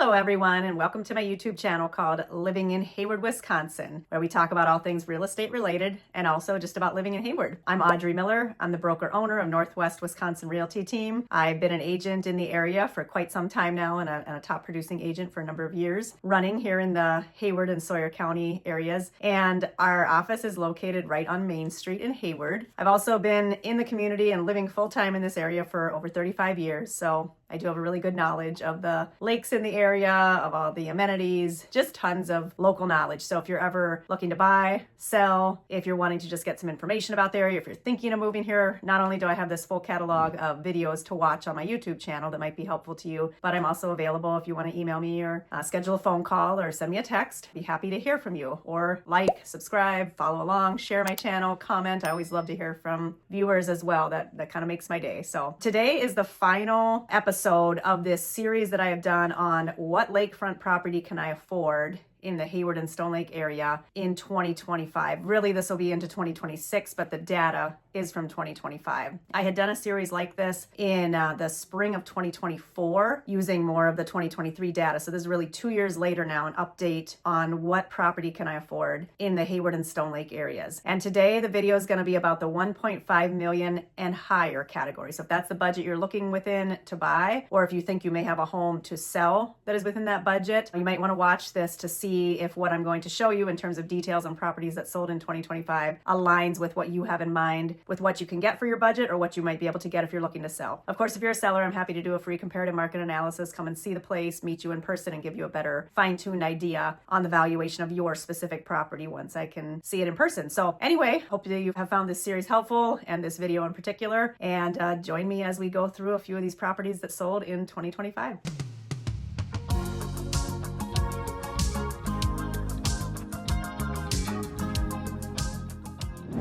Hello everyone, and welcome to my YouTube channel called Living in Hayward, Wisconsin, where we talk about all things real estate related and also just about living in Hayward. I'm Audrey Miller. I'm the broker owner of Northwest Wisconsin Realty Team. I've been an agent in the area for quite some time now and a top producing agent for a number of years, running here in the Hayward and Sawyer County areas. And our office is located right on Main Street in Hayward. I've also been in the community and living full time in this area for over 35 years. So I do have a really good knowledge of the lakes in the area, of all the amenities, just tons of local knowledge. So if you're ever looking to buy, sell, if you're wanting to just get some information about the area, if you're thinking of moving here, not only do I have this full catalog of videos to watch on my YouTube channel that might be helpful to you, but I'm also available if you want to email me or schedule a phone call or send me a text. Be happy to hear from you, or like, subscribe, follow along, share my channel, comment. I always love to hear from viewers as well. That kind of makes my day. So today is the final episode of this series that I have done on what lakefront property can I afford in the Hayward and Stone Lake area in 2025. Really, this will be into 2026, but the data is from 2025. I had done a series like this in the spring of 2024 using more of the 2023 data. So this is really 2 years later now, an update on what property can I afford in the Hayward and Stone Lake areas. And today the video is going to be about the 1.5 million and higher category. So if that's the budget you're looking within to buy, or if you think you may have a home to sell that is within that budget, you might want to watch this to see if what I'm going to show you in terms of details on properties that sold in 2025 aligns with what you have in mind, with what you can get for your budget or what you might be able to get if you're looking to sell. Of course, if you're a seller, I'm happy to do a free comparative market analysis, come and see the place, meet you in person, and give you a better fine-tuned idea on the valuation of your specific property once I can see it in person. So anyway, hope that you have found this series helpful and this video in particular, and join me as we go through a few of these properties that sold in 2025.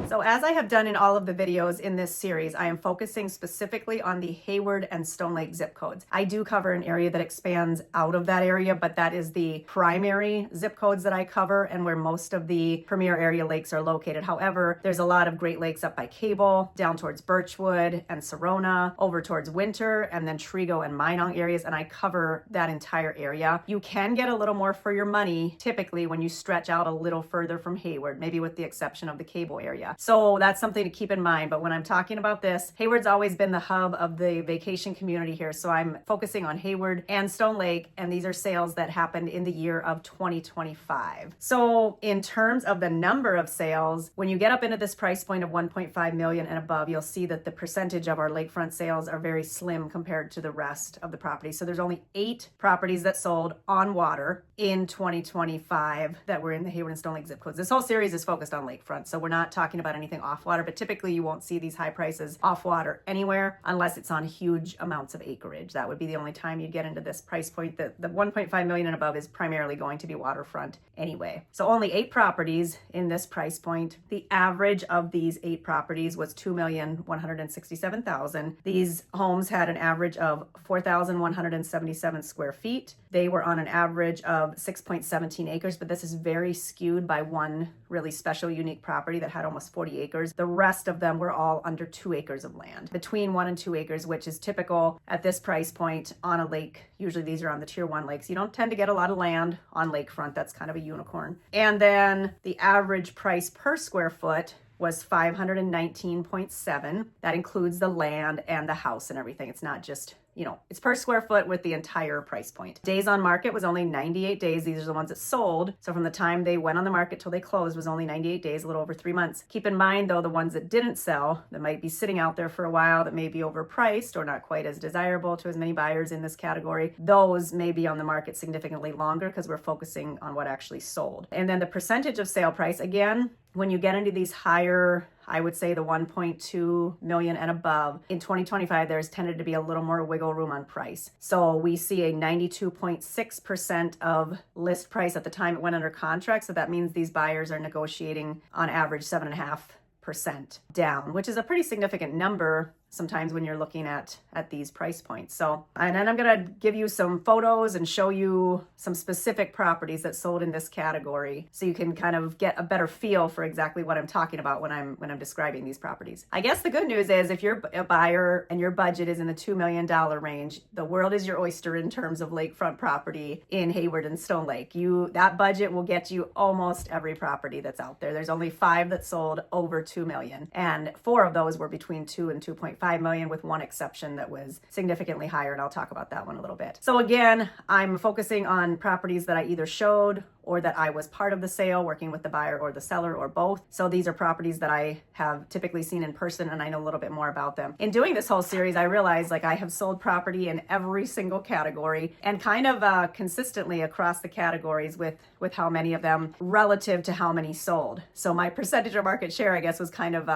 So as I have done in all of the videos in this series, I am focusing specifically on the Hayward and Stone Lake zip codes. I do cover an area that expands out of that area, but that is the primary zip codes that I cover and where most of the premier area lakes are located. However, there's a lot of great lakes up by Cable, down towards Birchwood and Serona, over towards Winter, and then Trigo and Minong areas, and I cover that entire area. You can get a little more for your money typically when you stretch out a little further from Hayward, maybe with the exception of the Cable area. So that's something to keep in mind. But when I'm talking about this, Hayward's always been the hub of the vacation community here. So I'm focusing on Hayward and Stone Lake, and these are sales that happened in the year of 2025. So in terms of the number of sales, when you get up into this price point of 1.5 million and above, you'll see that the percentage of our lakefront sales are very slim compared to the rest of the properties. So there's only 8 properties that sold on water in 2025 that were in the Hayward and Stone Lake zip codes. This whole series is focused on lakefront, so we're not talking about anything off water, but typically you won't see these high prices off water anywhere unless it's on huge amounts of acreage. That would be the only time you'd get into this price point. The 1.5 million and above is primarily going to be waterfront anyway. So only 8 properties in this price point. The average of these 8 properties was $2,167,000. These homes had an average of 4,177 square feet. They were on an average of 6.17 acres, but this is very skewed by one really special, unique property that had almost 40 acres. The rest of them were all under 2 acres of land, between 1 and 2 acres, which is typical at this price point on a lake. Usually these are on the tier 1 lakes. You don't tend to get a lot of land on lakefront. That's kind of a unicorn. And then the average price per square foot was $519.7. That includes the land and the house and everything. It's not just, it's per square foot with the entire price point. Days on market was only 98 days. These are the ones that sold. So from the time they went on the market till they closed was only 98 days, a little over 3 months. Keep in mind though, the ones that didn't sell, that might be sitting out there for a while, that may be overpriced or not quite as desirable to as many buyers in this category, those may be on the market significantly longer because we're focusing on what actually sold. And then the percentage of sale price, again, when you get into these higher, I would say the 1.2 million and above, in 2025, there's tended to be a little more wiggle room on price. So we see a 92.6% of list price at the time it went under contract. So that means these buyers are negotiating on average 7.5% down, which is a pretty significant number sometimes when you're looking at these price points. So, and then I'm going to give you some photos and show you some specific properties that sold in this category so you can kind of get a better feel for exactly what I'm talking about when I'm describing these properties. I guess the good news is if you're a buyer and your budget is in the $2 million range, the world is your oyster in terms of lakefront property in Hayward and Stone Lake. That budget will get you almost every property that's out there. There's only 5 that sold over $2 million, and 4 of those were between $2 and $2.5 million, with one exception that was significantly higher, and I'll talk about that one a little bit. So again, I'm focusing on properties that I either showed or that I was part of the sale, working with the buyer or the seller or both. So these are properties that I have typically seen in person, and I know a little bit more about them. In doing this whole series, I realized I have sold property in every single category and kind of consistently across the categories with how many of them relative to how many sold. So my percentage of market share, I guess, was kind of,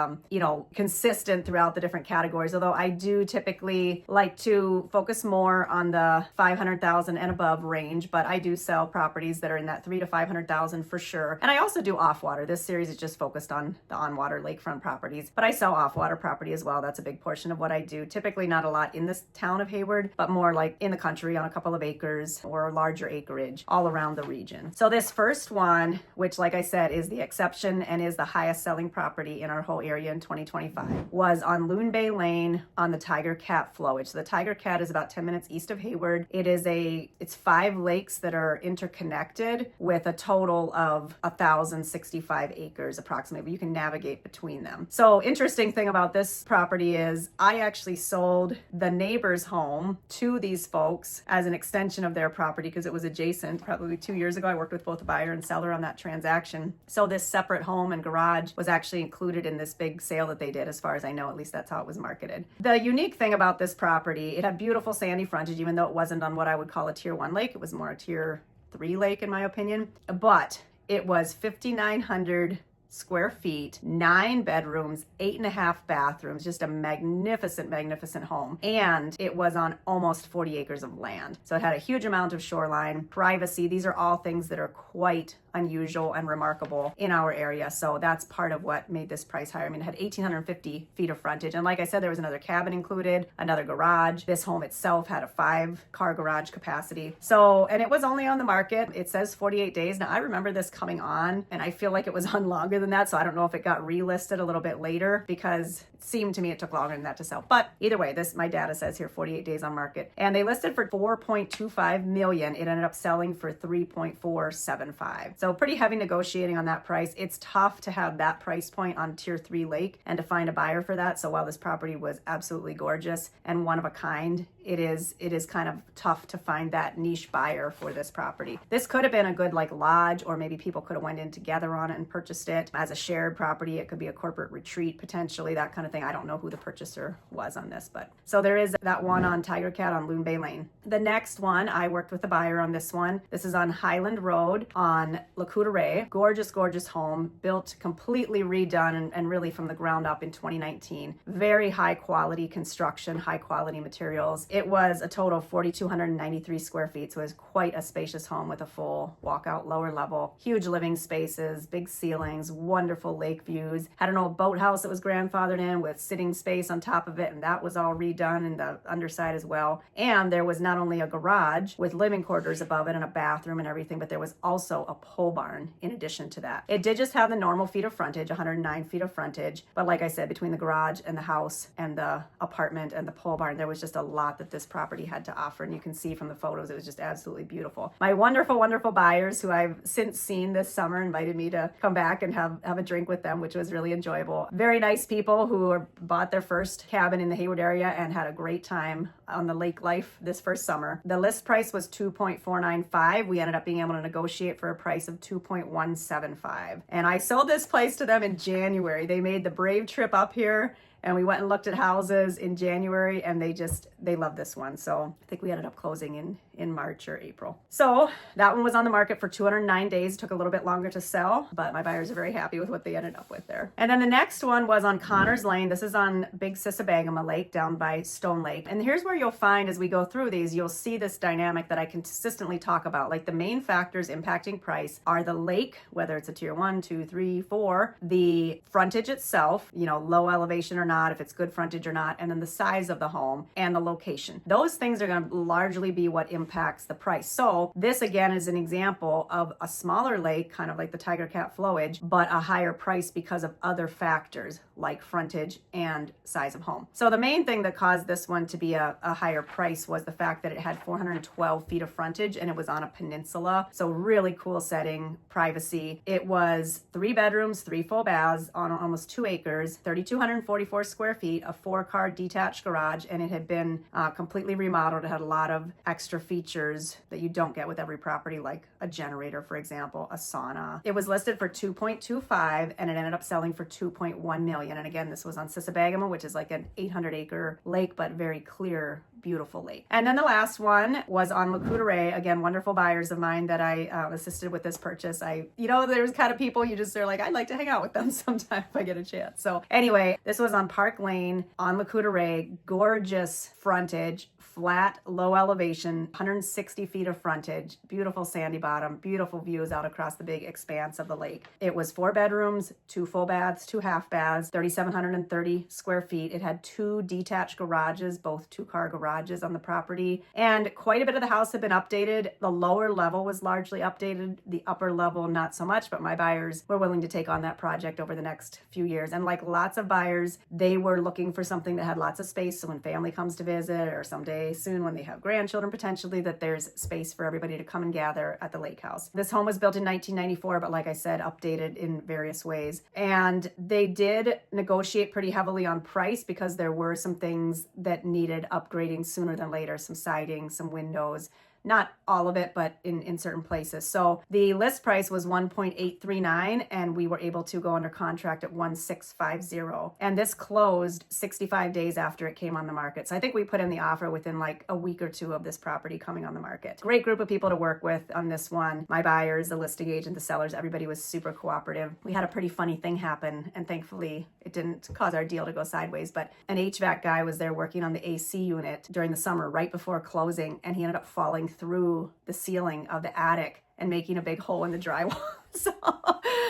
consistent throughout the different categories, although I do typically like to focus more on the 500,000 and above range, but I do sell properties that are in that 3 to 500,000 for sure. And I also do off-water. This series is just focused on the on-water lakefront properties, but I sell off-water property as well. That's a big portion of what I do. Typically not a lot in this town of Hayward, but more like in the country on a couple of acres or larger acreage all around the region. So this first one, which like I said is the exception and is the highest selling property in our whole area in 2025, was on Loon Bay Lane on the 𝐾𝐨 Flowage. So the 𝐾𝐨 is about 10 minutes east of Hayward. It's 5 lakes that are interconnected with a total of 1,065 acres approximately. You can navigate between them. So interesting thing about this property is I actually sold the neighbor's home to these folks as an extension of their property because it was adjacent. Probably 2 years ago, I worked with both the buyer and seller on that transaction. So this separate home and garage was actually included in this big sale that they did, as far as I know. At least that's how it was marketed. The unique thing about this property, it had beautiful sandy frontage, even though it wasn't on what I would call a tier 1 lake. It was more a tier 3 lake in my opinion, but it was 5,900 square feet, 9 bedrooms, 8.5 bathrooms, just a magnificent home. And it was on almost 40 acres of land. So it had a huge amount of shoreline, privacy. These are all things that are quite unusual and remarkable in our area. So that's part of what made this price higher. I mean, it had 1,850 feet of frontage. And like I said, there was another cabin included, another garage. This home itself had a 5-car garage capacity. So, and it was only on the market. It says 48 days. Now I remember this coming on and I feel like it was on longer than that. So I don't know if it got relisted a little bit later because it seemed to me it took longer than that to sell. But either way, my data says here 48 days on market. And they listed for $4.25 million. It ended up selling for $3.475. So pretty heavy negotiating on that price. It's tough to have that price point on tier 3 lake and to find a buyer for that. So while this property was absolutely gorgeous and one of a kind, it is kind of tough to find that niche buyer for this property. This could have been a good lodge, or maybe people could have went in together on it and purchased it as a shared property. It could be a corporate retreat potentially, that kind of thing. I don't know who the purchaser was on this, but so there is that one on 𝐾𝐨 on Loon Bay Lane. The next one, I worked with the buyer on this one. This is on Highland Road on Lac Courte Oreilles. Gorgeous home, built completely redone and really from the ground up in 2019. Very high quality construction, high quality materials. It was a total of 4,293 square feet, so it was quite a spacious home with a full walkout lower level, huge living spaces, big ceilings, wonderful lake views. Had an old boathouse that was grandfathered in with sitting space on top of it, and that was all redone in the underside as well. And there was not only a garage with living quarters above it and a bathroom and everything, but there was also a pole barn in addition to that. It did just have the normal feet of frontage, 109 feet of frontage, but like I said, between the garage and the house and the apartment and the pole barn, there was just a lot that this property had to offer, and you can see from the photos it was just absolutely beautiful. My wonderful buyers who I've since seen this summer invited me to come back and have a drink with them, which was really enjoyable. Very nice people who bought their first cabin in the Hayward area and had a great time on the lake life this first summer. The list price was $2.495. We ended up being able to negotiate for a price of $2.175. And I sold this place to them in January. They made the brave trip up here and we went and looked at houses in January, and they loved this one. So I think we ended up closing in March or April. So that one was on the market for 209 days. It took a little bit longer to sell, but my buyers are very happy with what they ended up with there. And then the next one was on Connors Lane. This is on Big 𝐶𝐨𝐵𝐿𝐵𝐿 Lake down by Stone Lake. And here's where you'll find as we go through these, you'll see this dynamic that I consistently talk about. Like the main factors impacting price are the lake, whether it's a tier 1, 2, 3, 4, the frontage itself, low elevation or not, if it's good frontage or not, and then the size of the home and the location. Those things are going to largely be what impacts the price. So this again is an example of a smaller lake, kind of like the Tiger Cat Flowage, but a higher price because of other factors like frontage and size of home. So the main thing that caused this one to be a higher price was the fact that it had 412 feet of frontage and it was on a peninsula. So really cool setting, privacy. It was 3 bedrooms, 3 full baths on almost 2 acres, 3,244 square feet, a 4-car detached garage, and it had been completely remodeled. It had a lot of extra features that you don't get with every property, like a generator, for example, a sauna. It was listed for $2.25 and it ended up selling for $2.1 million. And again, this was on 𝐶𝐸𝐵𝐿𝐵, which is like an 800-acre lake, but very clear, beautiful lake. And then the last one was on Lac Courte Oreilles. Again, wonderful buyers of mine that I assisted with this purchase. There's kind of people they're like, I'd like to hang out with them sometime if I get a chance. So anyway, this was on Park Lane on Lac Courte Oreilles. Gorgeous frontage, flat, low elevation, 160 feet of frontage, beautiful sandy bottom, beautiful views out across the big expanse of the lake. It was 4 bedrooms, 2 full baths, 2 half baths, 3,730 square feet. It had 2 detached garages, both 2-car garages on the property, and quite a bit of the house had been updated. The lower level was largely updated, the upper level not so much, but my buyers were willing to take on that project over the next few years. And like lots of buyers, they were looking for something that had lots of space, so when family comes to visit or someday soon when they have grandchildren potentially, that there's space for everybody to come and gather at the lake house. This home was built in 1994, but like I said, updated in various ways. And they did negotiate pretty heavily on price because there were some things that needed upgrading sooner than later, some siding, some windows. Not all of it, but in certain places. So the list price was $1.839 and we were able to go under contract at $1.650. And this closed 65 days after it came on the market. So I think we put in the offer within like a week or 2 of this property coming on the market. Great group of people to work with on this one. My buyers, the listing agent, the sellers, everybody was super cooperative. We had a pretty funny thing happen and thankfully it didn't cause our deal to go sideways, but an HVAC guy was there working on the AC unit during the summer right before closing and he ended up falling through the ceiling of the attic and making a big hole in the drywall. So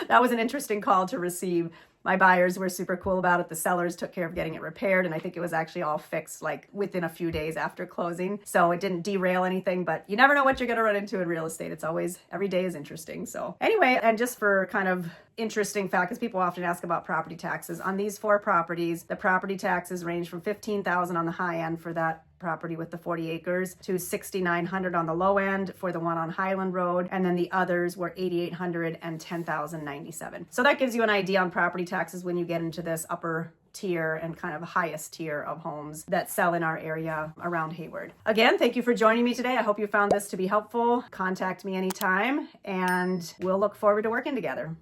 that was an interesting call to receive. My buyers were super cool about it. The sellers took care of getting it repaired, and I think it was actually all fixed like within a few days after closing. So it didn't derail anything, but you never know what you're going to run into in real estate. It's always, every day is interesting. So anyway, and just for kind of interesting fact, because people often ask about property taxes, on these 4 properties, the property taxes range from $15,000 on the high end for that property with the 40 acres to $6,900 on the low end for the one on Highland Road, and then the others were $8,800 and $10,097. So that gives you an idea on property taxes when you get into this upper tier and kind of highest tier of homes that sell in our area around Hayward. Again, thank you for joining me today. I hope you found this to be helpful. Contact me anytime and we'll look forward to working together.